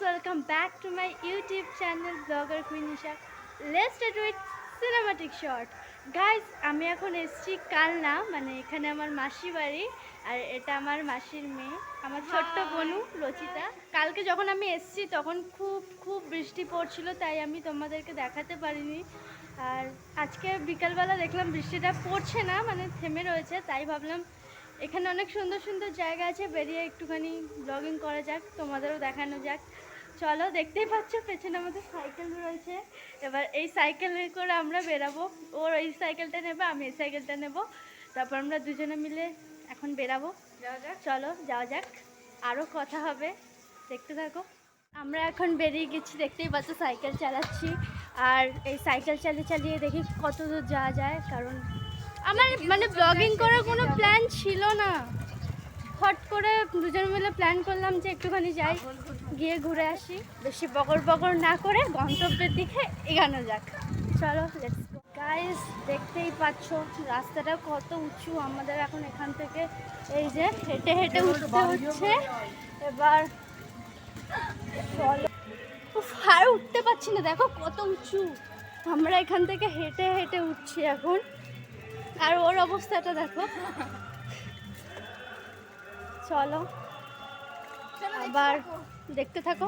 welcome back to my YouTube channel Blogger Queen Isha. Let's start with cinematic shot. Guys, আমি এখন এসেছি কালনা, মানে এখানে আমার মাসি বাড়ি, আর এটা আমার মাসির মেয়ে, আমার ছোট্ট বোনু রচিতা। কালকে যখন আমি এসেছি তখন খুব বৃষ্টি পড়ছিল, তাই আমি তোমাদেরকে দেখাতে পারিনি। আর আজকে বিকালবেলা দেখলাম বৃষ্টিটা পড়ছে না, মানে থেমে রয়েছে, তাই ভাবলাম এখানে অনেক সুন্দর সুন্দর জায়গা আছে, বেরিয়ে একটুখানি ব্লগিং করা যাক, তোমাদেরও দেখানো যাক। চলো, দেখতেই পাচ্ছ পেছনে আমাদের সাইকেল রয়েছে। এবার এই সাইকেলে করে আমরা বেরাবো, ওর এই সাইকেলটা নেবে, আমি এই সাইকেলটা নেব, তারপর আমরা দুজনে মিলে এখন বেরাবো। চলো যাওয়া যাক, আরও কথা হবে, দেখতে থাকো। আমরা এখন বেরিয়ে গেছি, দেখতেই পাচ্ছ সাইকেল চালাচ্ছি, আর এই সাইকেল চালিয়ে চালিয়ে দেখি কত দূর যাওয়া যায়, কারণ আমার মানে ব্লগিং করার কোনো প্ল্যান ছিল না। হট করে দুজন মিলে প্ল্যান করলাম যে একটুখানি যাই, গিয়ে ঘুরে আসি, বেশি বকর না করে গন্তব্যের দিকে এগানো যাক। চলো লেটস গো। গাইস, দেখতেই পাচ্ছ রাস্তাটা কত উঁচু, আমাদের এখন এখান থেকে এই যে হেঁটে হেঁটে উঠতে হচ্ছে। এবার চলো, আর উঠতে পারছি না, দেখো কত উঁচু। আমরা এখান থেকে হেঁটে হেঁটে উঠছি এখন, আর ওর অবস্থাটা দেখো। চলো আবার দেখতে থাকো,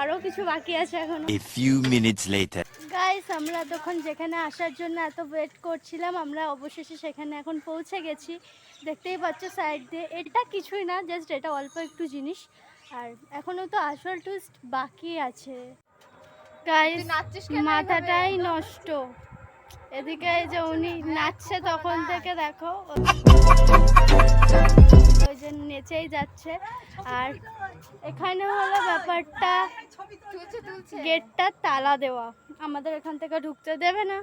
আরো কিছু বাকি আছে এখন। A few minutes later. Guys, আমরা তখন যেখানে আসার জন্য এত ওয়েট করছিলাম, আমরা অবশেষে সেখানে এখন পৌঁছে গেছি। দেখতেই পাচ্ছ সাইড দিয়ে, এটা কিছুই না, জাস্ট এটা অল্প একটু জিনিস, আর এখনো তো আসল টুইস্ট বাকি আছে। গাইস, মাথাটাই নষ্ট। এদিকে যে উনি নাচছে তখন থেকে, দেখো ওই যে নেচেই যাচ্ছে। আর এখানে হলো ব্যাপারটা, গেটটা তালা দেওয়া, আমাদের এখান থেকে ঢুকতে দেবে না।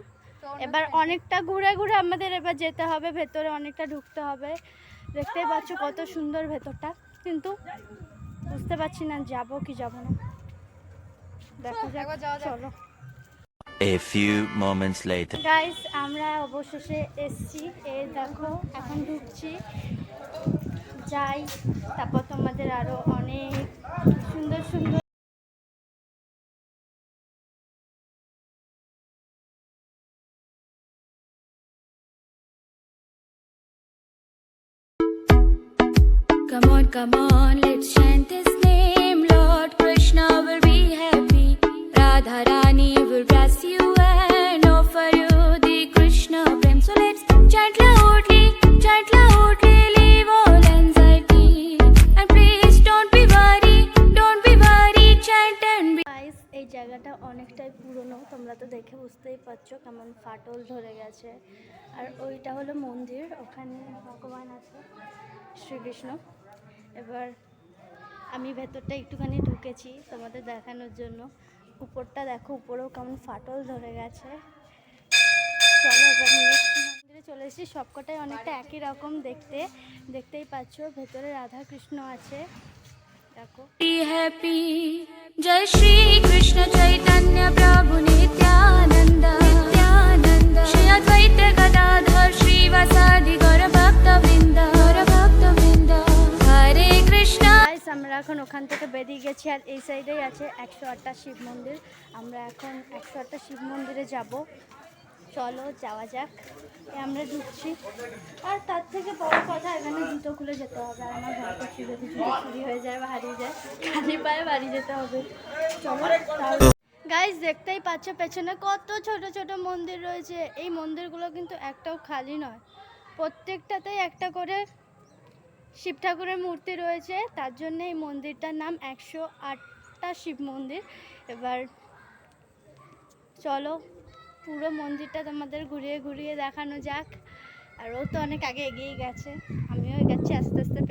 এবার অনেকটা ঘুরে ঘুরে আমাদের এবার যেতে হবে, ভেতরে অনেকটা ঢুকতে হবে। দেখতেই পাচ্ছ কত সুন্দর ভেতরটা, কিন্তু বুঝতে পারছি না যাবো কি যাবো না, দেখা যাক। চলো। A few moments later. Guys, আমরা অবশেষে এসছি, এই দেখো এখন ঢুকছি, যাই, তারপর তোমাদের আরো অনেক সুন্দর সুন্দর Come on, let's chant His name. Lord Krishna will be happy. Radha Rani will bless you and offer you the Krishna prem. So let's chant loudly, leave all anxiety. And please don't be worried, chant and be. Guys, এই জায়গাটা অনেকটাই পুরনো, তোমরা তো দেখে বুঝতেই পারছো কেমন ফাটল ধরে গেছে। আর ওইটা হলো মন্দির, ওখানে ভগবান আছে শ্রীকৃষ্ণ। এবার আমি ভেতরটা একটুখানি ঢুকেছি তোমাদের দেখানোর জন্য, উপরটা দেখো, উপরেও কেমন ফাটল ধরে গেছে। চলো এবার নেক্সট মন্দিরে চলে এসেছি, সবকটাই অনেকটা একই রকম দেখতে, দেখতেই পাচ্ছ ভেতরে রাধা কৃষ্ণ আছে, দেখো। Be happy. Jai Shri Krishna Chaitanya Prabhu Nityananda. Shri Advaita Gadadhar Shri Vasadi Gaura Bhakta Vrinda. Hare Krishna. Guys, আমরা এখন ওখান থেকে বেরিয়ে গেছি, আর এই সাইডেই আছে 108টা শিব মন্দির। আমরা এখন 108টা শিব মন্দিরে যাব, চলো যাওয়া যাক। আমরা ঢুকছি, আর তার থেকে বড় কথা এখানে জুতো খুলে যেতে হবে, আর আমার ভয় করছি যদি জুতো চুরি হয়ে যায় বা হারিয়ে যায়, খালি পায়ে বাড়ি যেতে হবে। চলো। গাইস, দেখতেই পাচ্ছ পেছনে কত ছোট ছোট মন্দির রয়েছে। এই মন্দিরগুলো কিন্তু একটাও খালি নয়, প্রত্যেকটাতেই একটা করে শিব ঠাকুরের মূর্তি রয়েছে, তার জন্য এই মন্দিরটার নাম 108টা শিব মন্দির। এবার চলো পুরো মন্দিরটা তোমাদের ঘুরিয়ে ঘুরিয়ে দেখানো যাক। আর ও তো অনেক আগে এগিয়ে গেছে, আমিও এগোচ্ছি আস্তে আস্তে।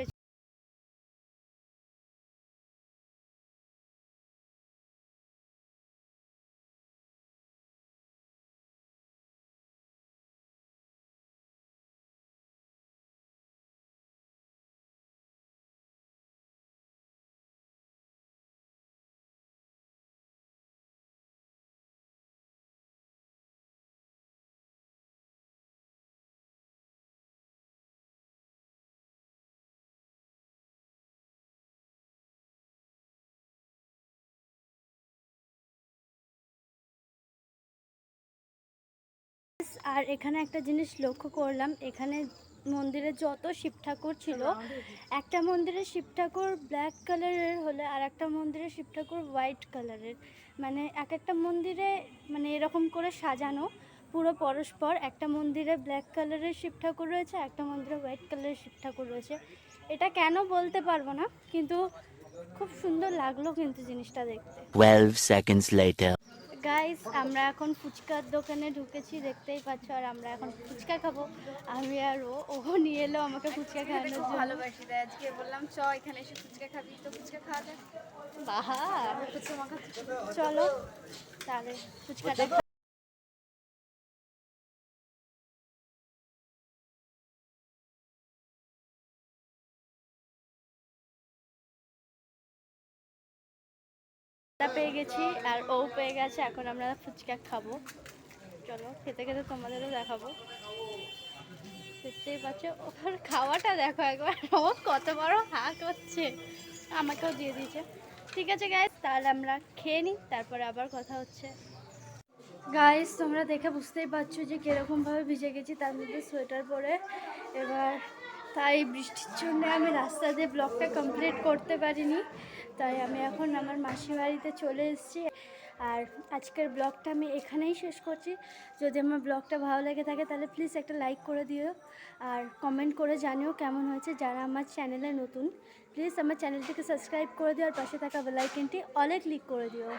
আর এখানে একটা জিনিস লক্ষ্য করলাম, এখানে মন্দিরে যত শিব ঠাকুর ছিল, একটা মন্দিরে শিব ঠাকুর ব্ল্যাক কালারের হলে আর একটা মন্দিরে শিব ঠাকুর হোয়াইট কালারের, মানে এক একটা মন্দিরে মানে এরকম করে সাজানো পুরো পরস্পর। একটা মন্দিরে ব্ল্যাক কালারের শিব ঠাকুর রয়েছে, একটা মন্দিরে হোয়াইট কালারের শিব ঠাকুর রয়েছে। এটা কেন বলতে পারবো না, কিন্তু খুব সুন্দর লাগলো কিন্তু জিনিসটা দেখতে। 12 seconds later. গাইস, আমরা এখন ফুচকার দোকানে ঢুকেছি, দেখতেই পাচ্ছ। আর আমরা এখন ফুচকা খাবো, আমি আর ও নিয়ে এলো আমাকে ফুচকা খাওয়ানোর জন্য। ভালোবাসি তাই আজকে বললাম চ এখানে এসে ফুচকা খাবি, তো ফুচকা খাওয়া যাক। বাহা, ফুচকা মাখাচ্ছি। চলো তাহলে ফুচকাটা পেয়ে গেছি আর ও পেয়ে গেছে। এখন আমরা ফুচকা খাবো, চলো খেতে খেতে তোমাদেরও দেখাবো। দেখতেই পাচ্ছ ওর খাওয়াটা দেখো একবার, ও কত বড় হা করছে, আমাকেও দিয়ে দিয়েছে। ঠিক আছে গাইস, তাহলে আমরা খেয়ে নিই, তারপরে আবার কথা হচ্ছে। গাইস, তোমরা দেখে বুঝতেই পারছো যে কীরকমভাবে ভিজে গেছি, তার মধ্যে সোয়েটার পরে। এবার তাই বৃষ্টির জন্য আমি রাস্তা দিয়ে ব্লগটা কমপ্লিট করতে পারিনি, তাই আমি এখন আমার মাসির বাড়িতে চলে এসেছি। আর আজকের ব্লগটা আমি এখানেই শেষ করছি। যদি আমার ব্লগটা ভালো লেগে থাকে তাহলে প্লিজ একটা লাইক করে দিও, আর কমেন্ট করে জানিও কেমন হয়েছে। যারা আমার চ্যানেলে নতুন, প্লিজ আমার চ্যানেলটিকে সাবস্ক্রাইব করে দিও, আর পাশে থাকা বেল আইকনটি অলে ক্লিক করে দিও।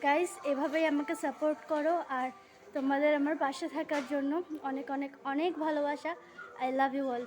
গাইস, এভাবেই আমাকে সাপোর্ট করো, আর তোমাদের আমার পাশে থাকার জন্য অনেক অনেক অনেক ভালোবাসা। I love you all.